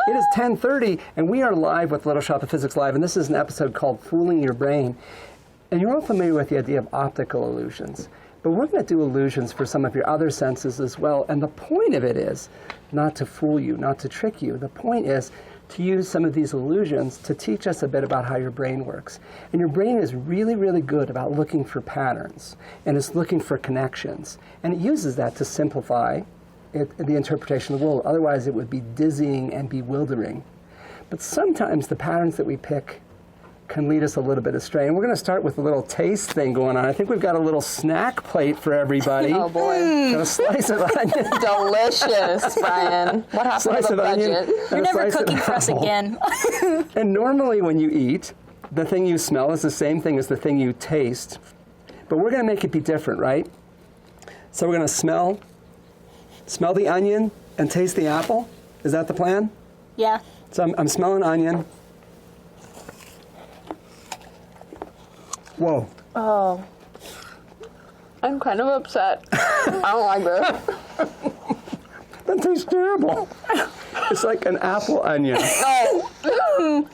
It is 10:30, and we are live with Little Shop of Physics Live, and this is an episode called Fooling Your Brain. And you're all familiar with the idea of optical illusions. But we're going to do illusions for some of your other senses as well. And the point of it is not to fool you, not to trick you. The point is to use some of these illusions to teach us a bit about how your brain works. And your brain is really, really good about looking for patterns, and it's looking for connections. And it uses that to simplify the interpretation of the world. Otherwise, it would be dizzying and bewildering. But sometimes the patterns that we pick can lead us a little bit astray. And we're going to start with a little taste thing going on. I think we've got a little snack plate for everybody. Oh, boy. Got a slice of onion. Delicious, Brian. What happened to the budget? You're never cooking for us again. And normally when you eat, the thing you smell is the same thing as the thing you taste. But we're going to make it be different, right? So we're going to smell the onion and taste the apple. Is that the plan? Yeah. So I'm smelling onion. Whoa. Oh. I'm kind of upset. I don't like this. That tastes terrible. It's like an apple onion. Oh.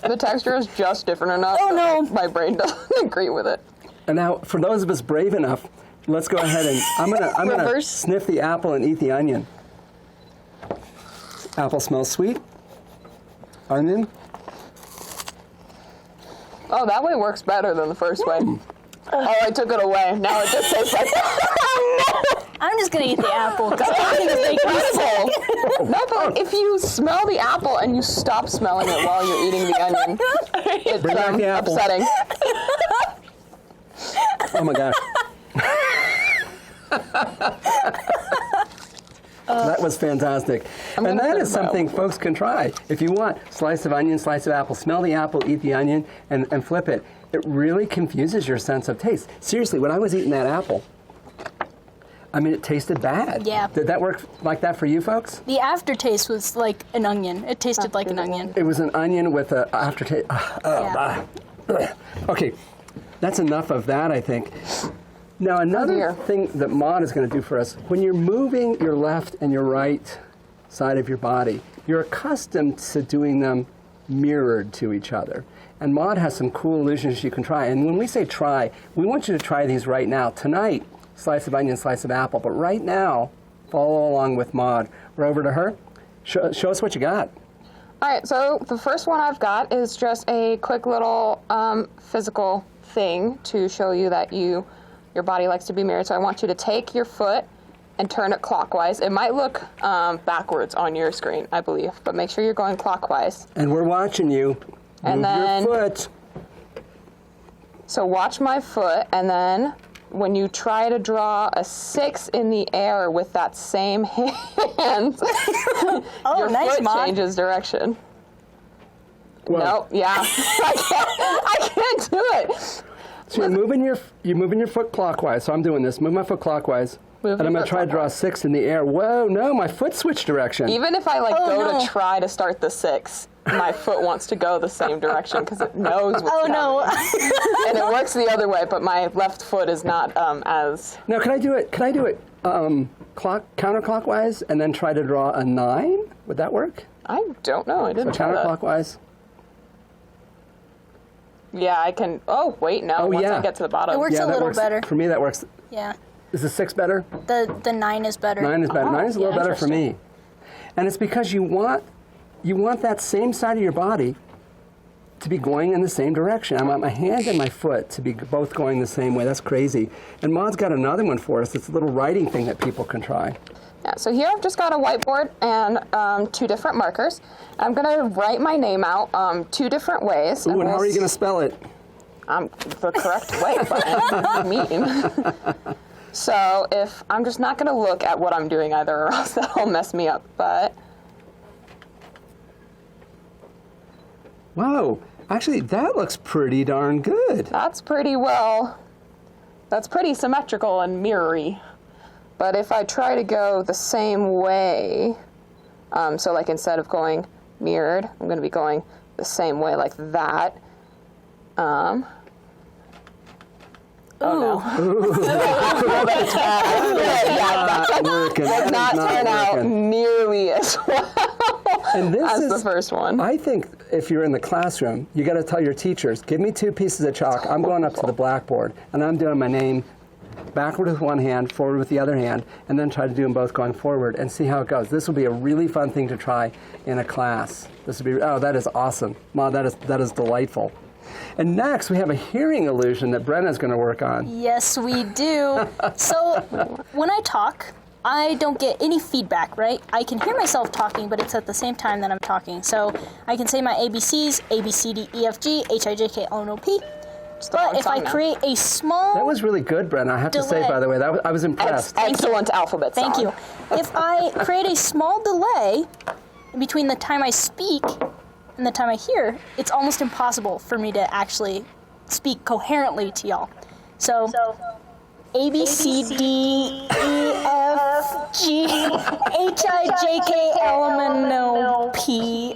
The texture is just different enough. Oh, no. My brain doesn't agree with it. And now, for those of us brave enough, let's go ahead and I'm gonna sniff the apple and eat the onion. Apple smells sweet. Onion. Oh, that way works better than the first way. Oh, I took it away. Now it just tastes like I'm just going to eat the apple because everything is making me sick. No, but like, if you smell the apple and you stop smelling it while you're eating the onion, it's Bring back the apple. upsetting. Oh my gosh. That was fantastic. And that is something folks can try. If you want, slice of onion, slice of apple, smell the apple, eat the onion, and flip it. It really confuses your sense of taste. Seriously, when I was eating that apple, I mean, it tasted bad. Yeah. Did that work like that for you folks? The aftertaste was like an onion. It tasted like an onion. It was an onion with an aftertaste. Okay, that's enough of that, I think. Now, another thing that Maud is going to do for us, when you're moving your left and your right side of your body, you're accustomed to doing them mirrored to each other. And Maud has some cool illusions you can try. And when we say try, we want you to try these right now. Tonight, slice of onion, slice of apple. But right now, follow along with Maud. We're over to her. Show us what you got. All right, so the first one I've got is just a quick little physical thing to show you that your body likes to be mirrored. So I want you to take your foot and turn it clockwise. It might look backwards on your screen, I believe, but make sure you're going clockwise. And we're watching you. And Move then, your foot. So watch my foot, and then when you try to draw a 6 in the air with that same hand, your foot changes direction. Well, Nope, yeah. I can't do it. So you're moving your foot clockwise. So I'm doing this. Move my foot clockwise. And I'm going to try to draw a 6 in the air. Whoa, no, my foot switched direction. Even if I to try to start the 6, my foot wants to go the same direction because it knows what's coming. And it works the other way, but my left foot is not as... No, can I do it counterclockwise and then try to draw a 9? Would that work? I don't know. I didn't try that. Counterclockwise? Yeah, I can... Oh, wait, no. Once I get to the bottom. It works a little better. For me, that works. Yeah. Is the 6 better? The 9 is better. 9 is better. 9 is a little better for me. And it's because you want that same side of your body to be going in the same direction. I want my hand and my foot to be both going the same way. That's crazy. And Maud's got another one for us. It's a little writing thing that people can try. Yeah, so here I've just got a whiteboard and 2 different markers. I'm going to write my name out 2 different ways. Ooh, and how are you going to spell it? The correct way, but mean. So if I'm just not going to look at what I'm doing either, or else that'll mess me up. But wow, actually, that looks pretty darn good. That's pretty symmetrical and mirrory. But if I try to go the same way, so like instead of going mirrored, I'm going to be going the same way like that. Oh, Not working. does not turn out nearly as well And this as is the first one. I think if you're in the classroom, you got to tell your teachers, give me 2 pieces of chalk. I'm going up to the blackboard, and I'm doing my name backward with one hand, forward with the other hand, and then try to do them both going forward and see how it goes. This will be a really fun thing to try in a class. This would be, oh, that is awesome. Mom, that is delightful. And next, we have a hearing illusion that Brenna's going to work on. Yes, we do. So when I talk, I don't get any feedback, right? I can hear myself talking, but it's at the same time that I'm talking. So I can say my ABCs, A, B, C, D, E, F, G, H, I, J, K, L, N, O, P. But if I create a small... That was really good, Brenna. I have to say, by the way, I was impressed. Excellent alphabet song. Thank you. If I create a small delay between the time I speak and the time I hear, it's almost impossible for me to actually speak coherently to y'all. So A, B, C, D, E, F, G, H, I, J, K, L, M, N, O, P.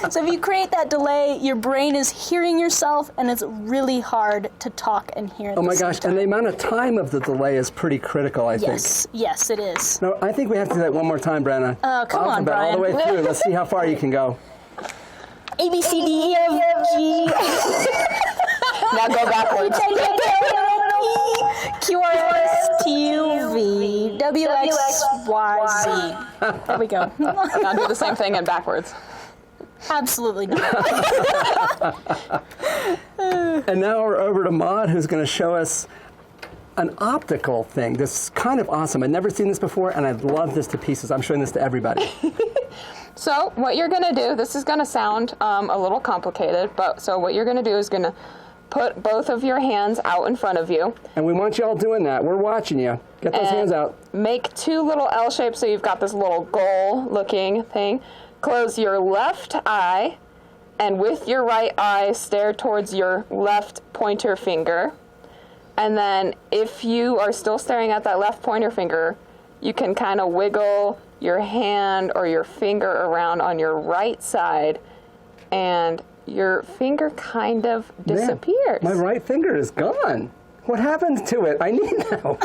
So if you create that delay, your brain is hearing yourself, and it's really hard to talk and hear. Oh my gosh, and the amount of time of the delay is pretty critical, I think. Yes, it is. No, I think we have to do that one more time, Brenna. Come on, Brian. All the way through. Let's see how far you can go. A, B, C, D, E, F, G. Now go backwards. Q, R, S, T, U, V, W, X, Y, Z. There we go. Now do the same thing and backwards. Absolutely not. And now we're over to Maud, who's going to show us an optical thing. This is kind of awesome. I've never seen this before, and I love this to pieces. I'm showing this to everybody. So what you're going to do, this is going to sound a little complicated, but so what you're going to do is going to put both of your hands out in front of you. And we want you all doing that. We're watching you. Get those hands out. Make 2 little L shapes so you've got this little goal-looking thing. Close your left eye, and with your right eye, stare towards your left pointer finger. And then if you are still staring at that left pointer finger, you can kind of wiggle your hand or your finger around on your right side, and your finger kind of disappears. Man, my right finger is gone. What happened to it? I need now.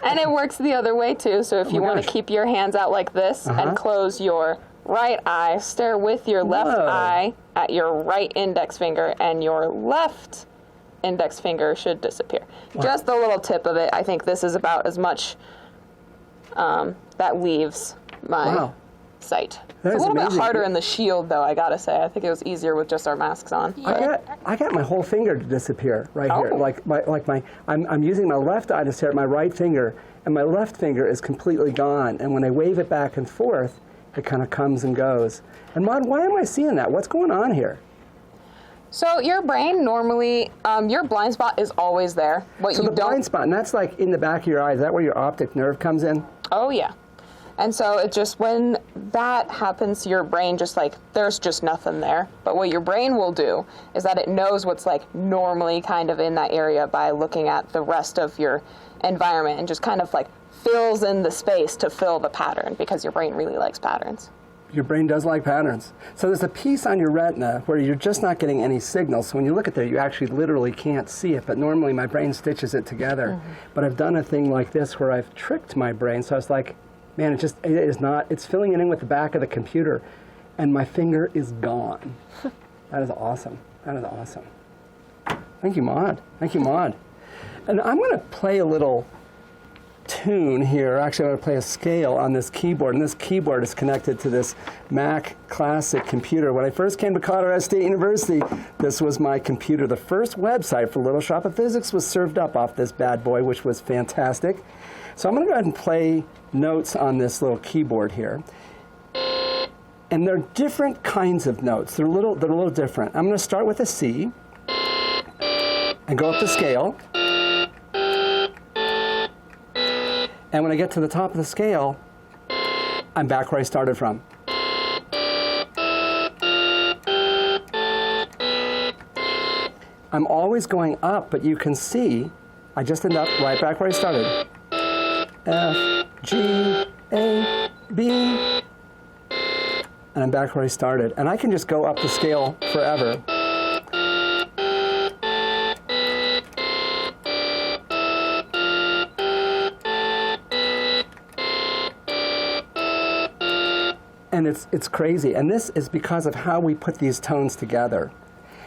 And it works the other way too. So if you want to keep your hands out like this and close your right eye, stare with your left eye at your right index finger, and your left index finger should disappear. Just a little tip of it. I think this is about as much that leaves my sight. That it's a is little amazing. bit harder in the shield, though, I gotta say. I think it was easier with just our masks on. I got my whole finger to disappear right here. I'm using my left eye to stare at my right finger, and my left finger is completely gone. And when I wave it back and forth, it kind of comes and goes. And Maud, why am I seeing that? What's going on here? So your brain normally, your blind spot is always there. Blind spot, and that's like in the back of your eye. Is that where your optic nerve comes in? Oh, yeah. And so it just, when that happens, your brain just like, there's just nothing there. But what your brain will do is that it knows what's like normally kind of in that area by looking at the rest of your environment, and just kind of like fills in the space to fill the pattern, because your brain really likes patterns. Your brain does like patterns. So there's a piece on your retina where you're just not getting any signal. So when you look at there, you actually literally can't see it. But normally my brain stitches it together. But I've done a thing like this where I've tricked my brain. So I was like, man, it is not, it's filling it in with the back of the computer, and my finger is gone. That is awesome. That is awesome. Thank you, Maud. Thank you, Maud. And I'm going to play a little tune here. Actually, I'm going to play a scale on this keyboard, and this keyboard is connected to this Mac Classic computer. When I first came to Colorado State University, this was my computer. The first website for Little Shop of Physics was served up off this bad boy, which was fantastic. So I'm going to go ahead and play notes on this little keyboard here. And they're different kinds of notes. They're a little different. I'm going to start with a C and go up the scale. And when I get to the top of the scale, I'm back where I started from. I'm always going up, but you can see I just end up right back where I started. F, G, A, B, and I'm back where I started. And I can just go up the scale forever. And it's crazy. And this is because of how we put these tones together.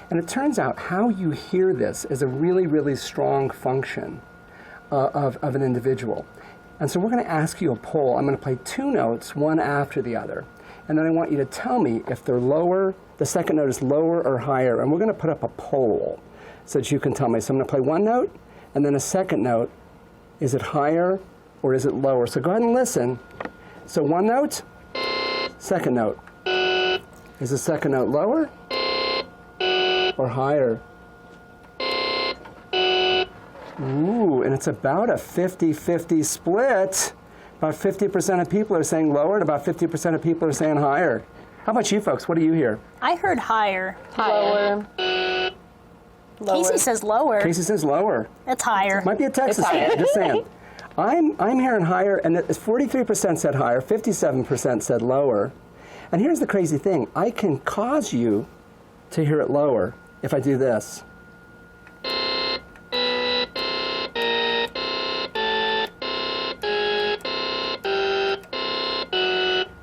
And it turns out how you hear this is a really, really strong function of an individual. And so we're going to ask you a poll. I'm going to play 2 notes, one after the other. And then I want you to tell me if they're lower, the second note is lower or higher. And we're going to put up a poll so that you can tell me. So I'm going to play 1 note, and then a second note. Is it higher or is it lower? So go ahead and listen. So 1 note, second note. Is the second note lower or higher? Ooh, and it's about a 50-50 split. About 50% of people are saying lower, and about 50% of people are saying higher. How about you folks? What do you hear? I heard higher. Lower. Casey says lower. Casey says lower. It's higher. Might be a Texas thing, just saying. I'm hearing higher, and 43% said higher, 57% said lower. And here's the crazy thing. I can cause you to hear it lower if I do this.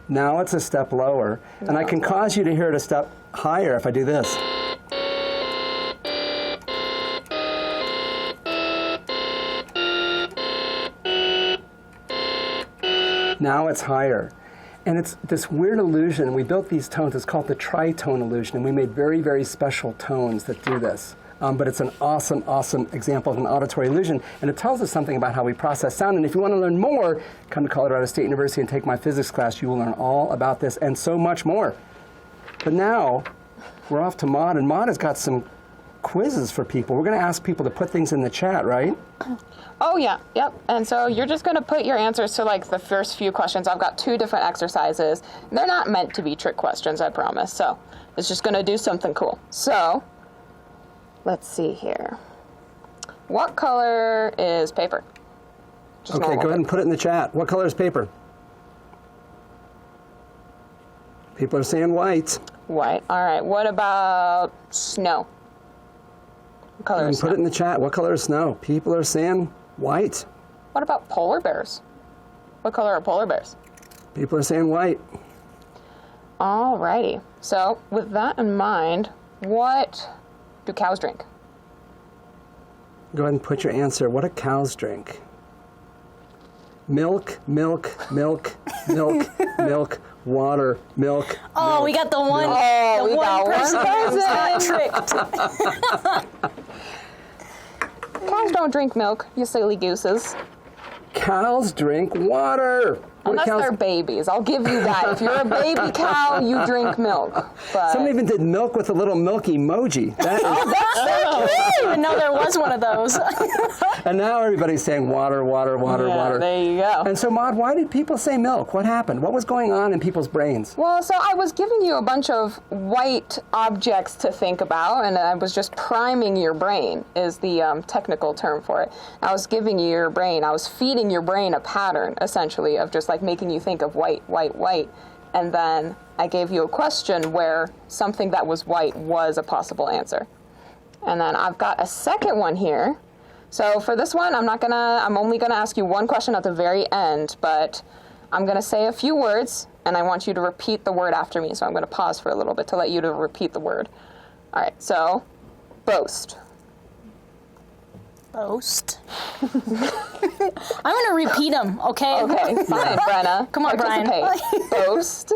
Now it's a step lower, and I can cause you to hear it a step higher if I do this. Now it's higher. And it's this weird illusion. We built these tones. It's called the Tritone Illusion, and we made very, very special tones that do this. But it's an awesome, awesome example of an auditory illusion, and it tells us something about how we process sound. And if you want to learn more, come to Colorado State University and take my physics class. You will learn all about this and so much more. But now, we're off to Maud, and Maud has got some quizzes for people. We're going to ask people to put things in the chat, right? Oh, yeah, yep. And so you're just going to put your answers to, like, the first few questions. I've got 2 different exercises. They're not meant to be trick questions, I promise. So it's just going to do something cool. So let's see here. What color is paper? Just Okay, normal go ahead and paper. put it in the chat. What color is paper? People are saying white. White. All right. What about snow? What color And is put snow? it in the chat. What color is snow? People are saying white. What about polar bears? What color are polar bears? People are saying white. All righty. So with that in mind, what do cows drink? Go ahead and put your answer. What do cows drink? Milk, milk, milk, milk, milk, water, milk. Oh, milk, we got the one. Oh, the we one got one person who's not tricked. Cows don't drink milk, you silly gooses. Cows drink water. What do Unless cows- they're babies. I'll give you that. If you're a baby cow, you drink milk. But Someone even did milk with a little milk emoji. That is, I didn't even know there was one of those. and now everybody's saying water, water, water, yeah, water. there you go. And so, Maud, why did people say milk? What happened? What was going on in people's brains? Well, so I was giving you a bunch of white objects to think about, and I was just priming your brain, is the technical term for it. I was giving you your brain, I was feeding your brain a pattern, essentially, of just like making you think of white, white, white. And then I gave you a question where something that was white was a possible answer. And then I've got a second one here. So for this one, I'm only gonna ask you one question at the very end, but I'm gonna say a few words, and I want you to repeat the word after me. So I'm gonna pause for a little bit to let you to repeat the word. All right, so boast. Boast. I'm going to repeat them, okay? Okay, fine, Brenna. Come on, Brian. Participate. Boast,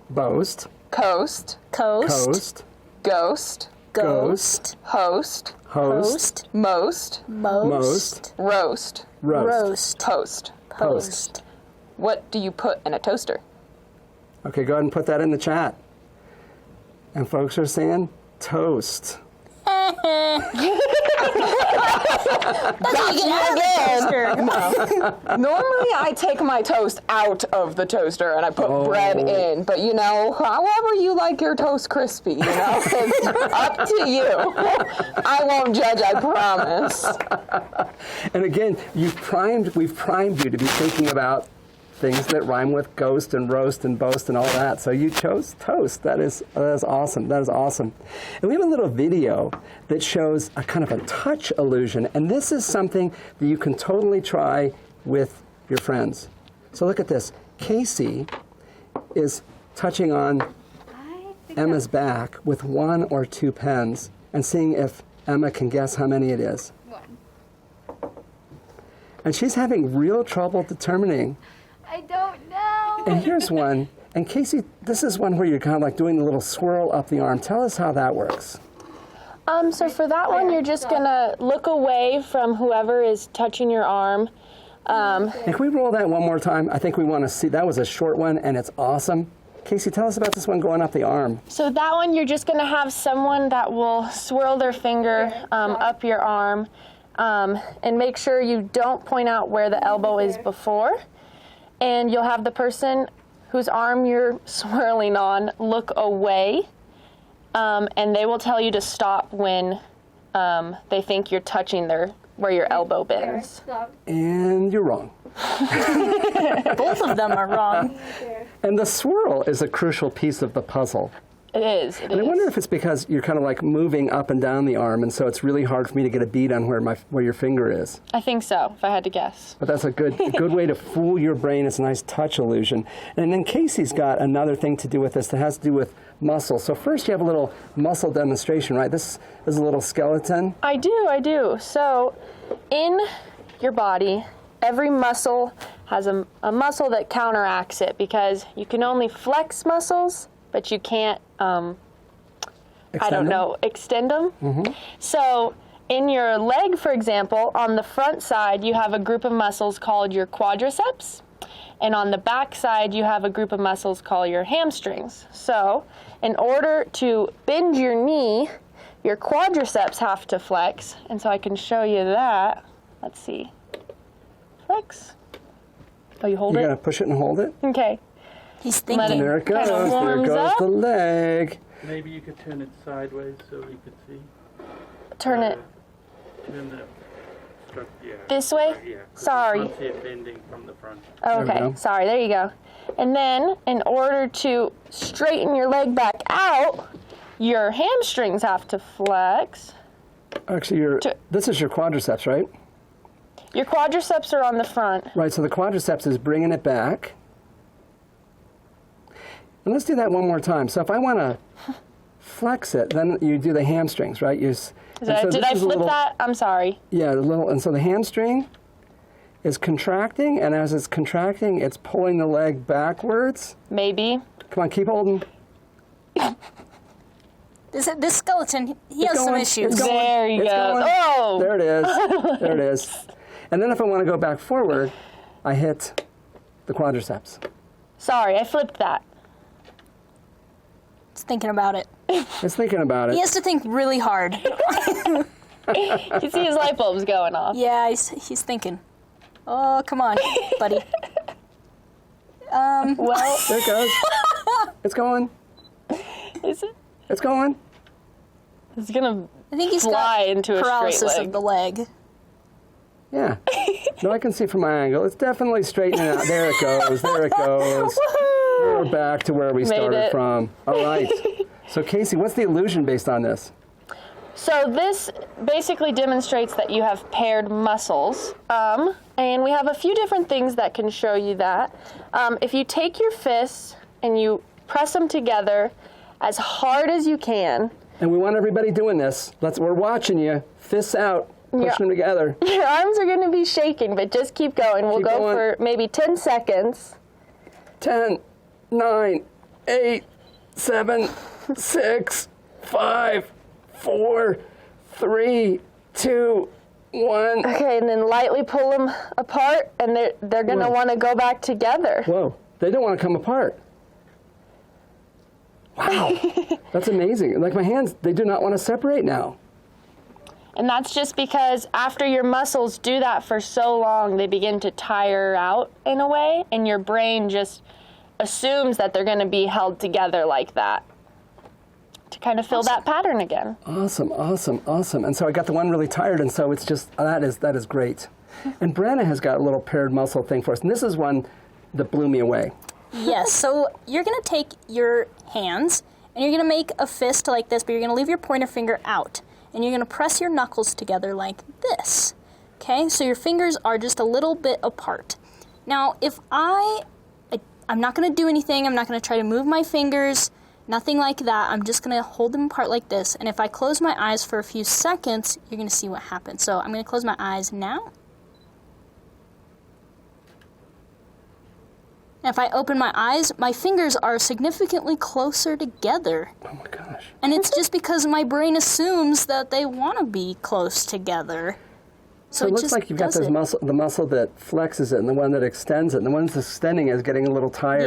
Boast, coast, Coast. coast, ghost, Ghost. host, host, most, most, roast, roast, Roast. post. Post. What do you put in a toaster? Okay, go ahead and put that in the chat. And folks are saying toast. That's what you get out of the toaster. Normally, I take my toast out of the toaster and I put bread in, but you know, however you like your toast crispy, you know, it's up to you. I won't judge, I promise. And again, we've primed you to be thinking about things that rhyme with ghost and roast and boast and all that. So you chose toast. That is awesome. That is awesome. And we have a little video that shows a kind of a touch illusion. And this is something that you can totally try with your friends. So look at this. Casey is touching on Emma's back with 1 or 2 pens and seeing if Emma can guess how many it is. 1. And she's having real trouble determining. I don't know. And here's one. And Casey, this is one where you're kind of like doing the little swirl up the arm. Tell us how that works. So for that one, you're just gonna look away from whoever is touching your arm. And can we roll that one more time? I think we want to see. That was a short one, and it's awesome. Casey, tell us about this one going up the arm. So that one, you're just gonna have someone that will swirl their finger up your arm, and make sure you don't point out where the elbow is before. And you'll have the person whose arm you're swirling on look away, and they will tell you to stop when they think you're touching where your elbow bends. And you're wrong. Both of them are wrong. And the swirl is a crucial piece of the puzzle. It is. It And I is. wonder if it's because you're kind of like moving up and down the arm, and so it's really hard for me to get a bead on where your finger is. I think so, if I had to guess. But that's a good way to fool your brain. It's a nice touch illusion. And then Casey's got another thing to do with this that has to do with muscle. So first you have a little muscle demonstration, right? This is a little skeleton. I do. So in your body, every muscle has a muscle that counteracts it, because you can only flex muscles, but you can't, extend them. Mm-hmm. So in your leg, for example, on the front side, you have a group of muscles called your quadriceps. And on the back side, you have a group of muscles called your hamstrings. So in order to bend your knee, your quadriceps have to flex. And so I can show you that. Let's see. Flex. Oh, you hold You it? got to push it and hold it. Okay. He's Let thinking. it- There it goes. Kind of There warms goes up. the leg. Maybe you could turn it sideways so we could see. Turn it Turn the yeah. this way? Yeah. 'cause Sorry. You can't see it bending from the front. Oh, There we okay, go. sorry, there you go. And then, in order to straighten your leg back out, your hamstrings have to flex. Actually, this is your quadriceps, right? Your quadriceps are on the front. Right, so the quadriceps is bringing it back. And let's do that one more time. So if I want to flex it, then you do the hamstrings, right? Did Did I flip that? I'm sorry. Yeah, and so the hamstring is contracting, and as it's contracting, it's pulling the leg backwards. Maybe. Come on, keep holding. This skeleton, he has some going, issues. it's going, There you it's go. going. Oh! There it is. There it is. And then if I want to go back forward, I hit the quadriceps. Sorry, I flipped that. He's thinking about it. It's thinking about He it. has to think really hard. You can see his light bulbs going off. Yeah, he's thinking. Oh, come on, buddy. Well, There it goes. It's going. is it? It's going. It's gonna I think he's fly got into a straight paralysis leg. of the leg. Yeah. No, I can see from my angle. It's definitely straightening out. There it goes. There it goes. We're back to where we Made started it. from. All right. So Casey, what's the illusion based on this? So this basically demonstrates that you have paired muscles, and we have a few different things that can show you that. If you take your fists and you press them together as hard as you can, And we want everybody doing this. We're watching you. Fists out. Pushing Yeah. them together. your arms are going to be shaking, but just keep going. We'll Keep go going. for maybe 10 seconds. 10, 9, 8, 7, 6, 5, 4, 3, 2, 1. Okay, and then lightly pull them apart, and they're going to Whoa. want to go back together. Whoa, they don't want to come apart. Wow, that's amazing. Like my hands, they do not want to separate now. And that's just because after your muscles do that for so long, they begin to tire out in a way, and your brain just assumes that they're going to be held together like that to kind of fill that pattern again. Awesome, awesome, awesome. And so I got the one really tired, and so it's just, that is great. And Brenna has got a little paired muscle thing for us, and this is one that blew me away. Yes, so you're going to take your hands, and you're going to make a fist like this, but you're going to leave your pointer finger out. And you're going to press your knuckles together like this. Okay, so your fingers are just a little bit apart. Now, if I I'm not going to do anything. I'm not going to try to move my fingers, nothing like that. I'm just going to hold them apart like this. And if I close my eyes for a few seconds, you're going to see what happens. So I'm going to close my eyes now. And if I open my eyes, my fingers are significantly closer together. Oh my gosh. And it's just because my brain assumes that they want to be close together. So it looks like you've got this muscle, the muscle that flexes it and the one that extends it. And the one that's extending is getting a little tired.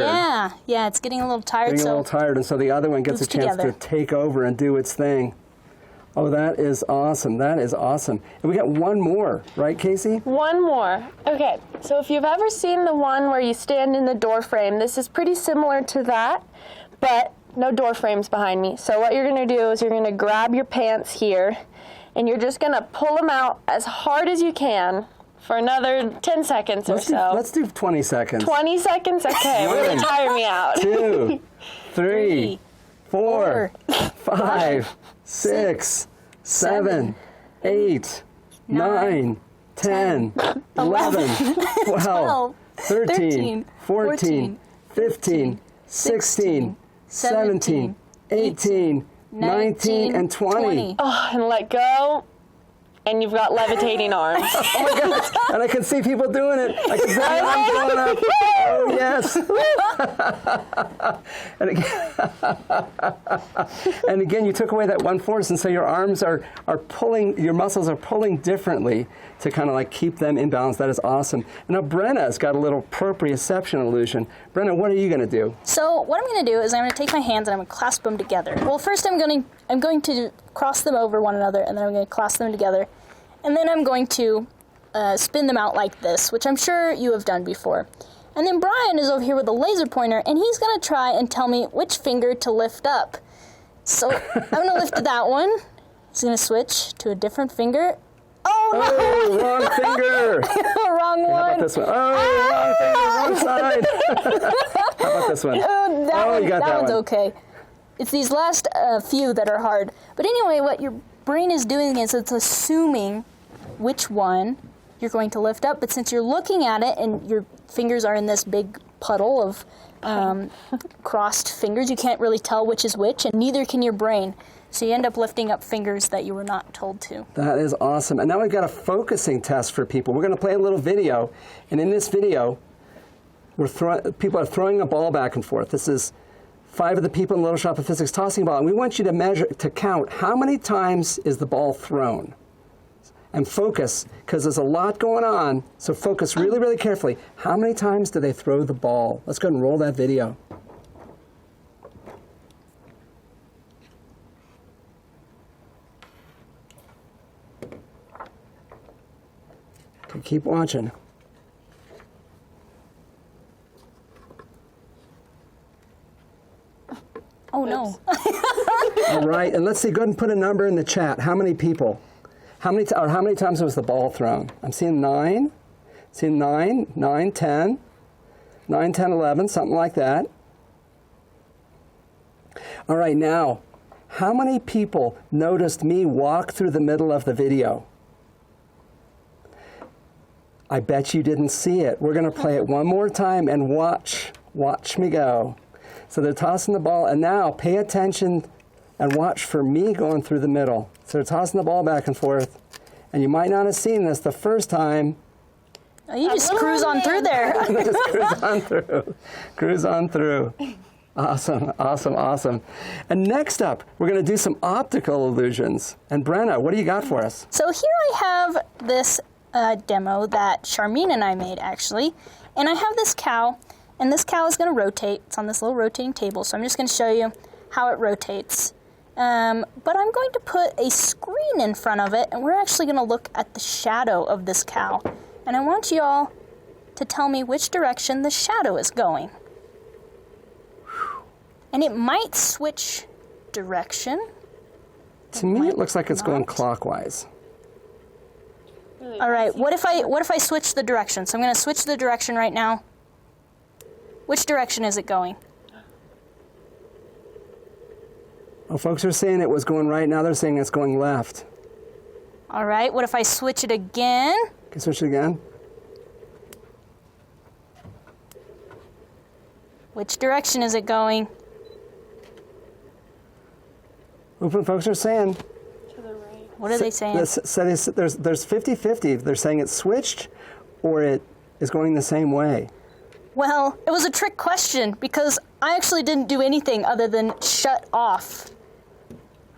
Yeah, it's getting a little tired. Getting a little tired, and so the other one gets a chance to take over and do its thing. Oh, that is awesome. That is awesome. And we got one more, right, Casey? One more. Okay, so if you've ever seen the one where you stand in the door frame, this is pretty similar to that, but no door frames behind me. So what you're going to do is you're going to grab your pants here, and you're just going to pull them out as hard as you can for another 10 seconds or so. Let's do 20 seconds. 20 seconds? Okay, really tire me out. 2, 3, 4, 5, 6, 7, 8, 9, 10, 11, 12, 13, 14, 15, 16, 17, 18, 19, and 20. Oh, and let go. And you've got levitating arms. Oh my gosh, and I can see people doing it. I can see the arms going up. Oh yes. And again, you took away that one force, and so your arms are pulling, your muscles are pulling differently to kind of like keep them in balance. That is awesome. And now Brenna's got a little proprioception illusion. Brenna, what are you going to do? So what I'm going to do is I'm going to take my hands and I'm going to clasp them together. Well, first I'm going to cross them over one another, and then I'm going to clasp them together. And then I'm going to spin them out like this, which I'm sure you have done before. And then Brian is over here with a laser pointer, and he's going to try and tell me which finger to lift up. So I'm going to lift that one. He's going to switch to a different finger. Oh, wrong finger. Wrong one. How about this one? Oh, wrong finger, wrong side. How about this one? You got that one's one. okay. It's these last few that are hard. But anyway, what your brain is doing is it's assuming which one you're going to lift up. But since you're looking at it and your fingers are in this big puddle of crossed fingers, you can't really tell which is which, and neither can your brain. So you end up lifting up fingers that you were not told to. That is awesome. And now we've got a focusing test for people. We're going to play a little video. And in this video, people are throwing a ball back and forth. This is 5 of the people in Little Shop of Physics tossing a ball. And we want you to count how many times is the ball thrown. And focus, because there's a lot going on. So focus really, really carefully. How many times do they throw the ball? Let's go ahead and roll that video. Okay, keep watching. Oh, no. All right, and let's see, go ahead and put a number in the chat. How many people? How many times was the ball thrown? I'm seeing 9. Seeing 9, 9, 10, 9, 10, 11, something like that. All right, now, how many people noticed me walk through the middle of the video? I bet you didn't see it. We're going to play it one more time and watch. Watch me go. So they're tossing the ball, and now pay attention and watch for me going through the middle. So they're tossing the ball back and forth, and you might not have seen this the first time. Oh, you just cruise on through there. Just cruise on through. Cruise on through. Awesome, awesome, awesome. And next up, we're going to do some optical illusions. And Brenna, what do you got for us? So here I have this demo that Charmine and I made, actually. And I have this cow, and this cow is going to rotate. It's on this little rotating table, so I'm just going to show you how it rotates. But I'm going to put a screen in front of it, and we're actually going to look at the shadow of this cow. And I want you all to tell me which direction the shadow is going. And it might switch direction. To me, it looks like it's going clockwise. All right, what if I switch the direction? So I'm going to switch the direction right now. Which direction is it going? Well, folks are saying it was going right. Now they're saying it's going left. All right, what if I switch it again? Can you switch it again? Which direction is it going? What folks are saying. To the right. What are they saying? There's 50-50. They're saying it switched or it is going the same way. Well, it was a trick question because I actually didn't do anything other than shut off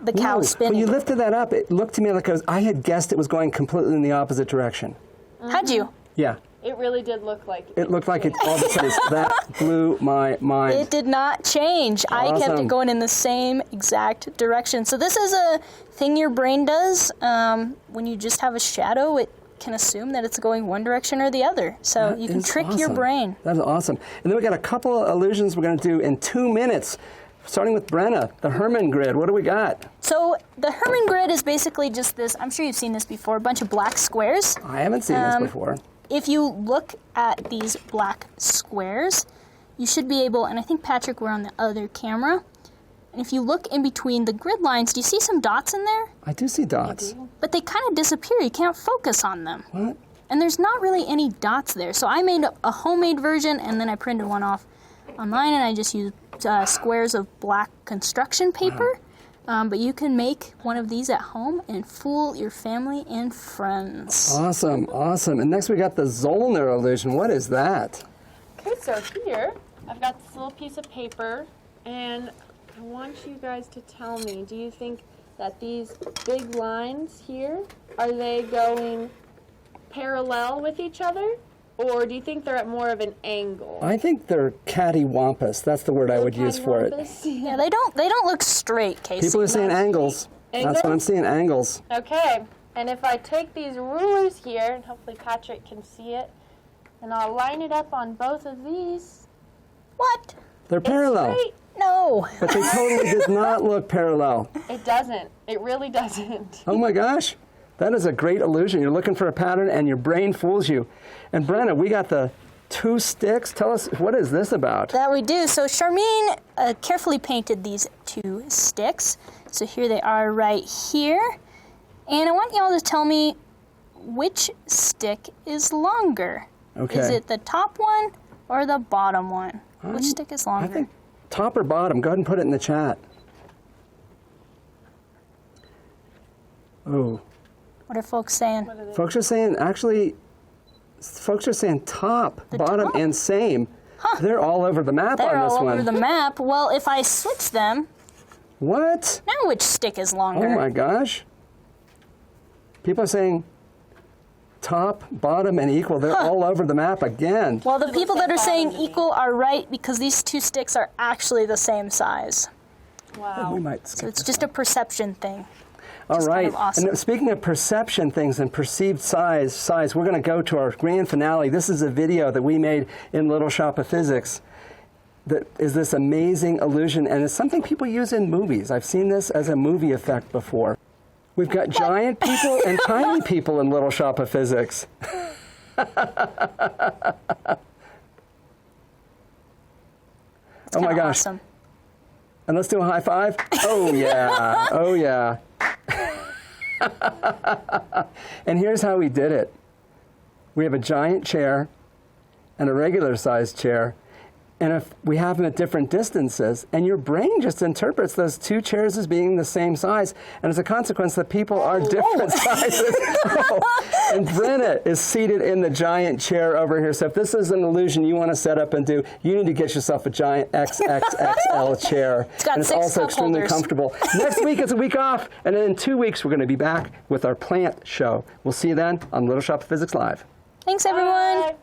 the cow No, spinning. when you lifted that up, it looked to me like I had guessed it was going completely in the opposite direction. How'd you? Yeah. It really did look like It looked like it all of a sudden. That blew my mind. It did not change. I kept Awesome. it going in the same exact direction. So this is a thing your brain does. When you just have a shadow, it can assume that it's going one direction or the other. So That you can is trick your awesome. brain. That's awesome. And then we got a couple of illusions we're going to do in 2 minutes, starting with Brenna, the Hermann Grid. What do we got? So the Hermann Grid is basically just this, I'm sure you've seen this before, a bunch of black squares. I haven't seen this before. If you look at these black squares, you should be able, and I think Patrick, we're on the other camera, and if you look in between the grid lines, do you see some dots in there? I do see dots. But they kind of disappear. You can't focus on them. What? And there's not really any dots there. So I made a homemade version, and then I printed one off online, and I just used squares of black construction paper. But you can make one of these at home and fool your family and friends. Awesome, awesome. And next we got the Zollner Illusion. What is that? Okay, so here I've got this little piece of paper, and I want you guys to tell me, do you think that these big lines here, are they going parallel with each other? Or do you think they're at more of an angle? I think they're cattywampus. That's the word I would use for it. Yeah, they don't look straight, Casey. People are saying angles. That's what I'm seeing, angles. Okay, and if I take these rulers here, and hopefully Patrick can see it, and I'll line it up on both of these. What? They're parallel. Straight. No. But they totally did not look parallel. It doesn't. It really doesn't. Oh my gosh. That is a great illusion. You're looking for a pattern and your brain fools you. And Brenna, we got the 2 sticks. Tell us, what is this about? That we do. So Charmaine carefully painted these 2 sticks. So here they are right here. And I want y'all to tell me which stick is longer. Okay. Is it the top one or the bottom one? Which stick is longer? I think top or bottom. Go ahead and put it in the chat. Oh. What are folks saying? Folks are saying, actually, folks are saying top, bottom, top? and same. Huh. They're all over the map They're on this all one. over the map. Well, if I switch them, What? now which stick is longer? Oh my gosh. People are saying top, bottom, and equal. They're all over the map again. Well, the people that are saying bottom to me. equal are right because these 2 sticks are actually the same size. Wow. We might So skip it's this just a perception thing. All Just right. kind of awesome. And speaking of perception things and perceived size, we're going to go to our grand finale. This is a video that we made in Little Shop of Physics that is this amazing illusion, and it's something people use in movies. I've seen this as a movie effect before. We've got giant people and tiny people in Little Shop of Physics. Oh my Kinda gosh. Awesome. And let's do a high five. Oh yeah, oh yeah. And here's how we did it. We have a giant chair and a regular sized chair. And if we have them at different distances, and your brain just interprets those 2 chairs as being the same size, and as a consequence, the people are different sizes. Oh. And Brenna is seated in the giant chair over here. So if this is an illusion you want to set up and do, you need to get yourself a giant XXXL chair. It's got and it's 6 also cup extremely holders. comfortable. Next week is a week off, and then in 2 weeks we're going to be back with our plant show. We'll see you then on Little Shop of Physics Live. Thanks, everyone. Bye.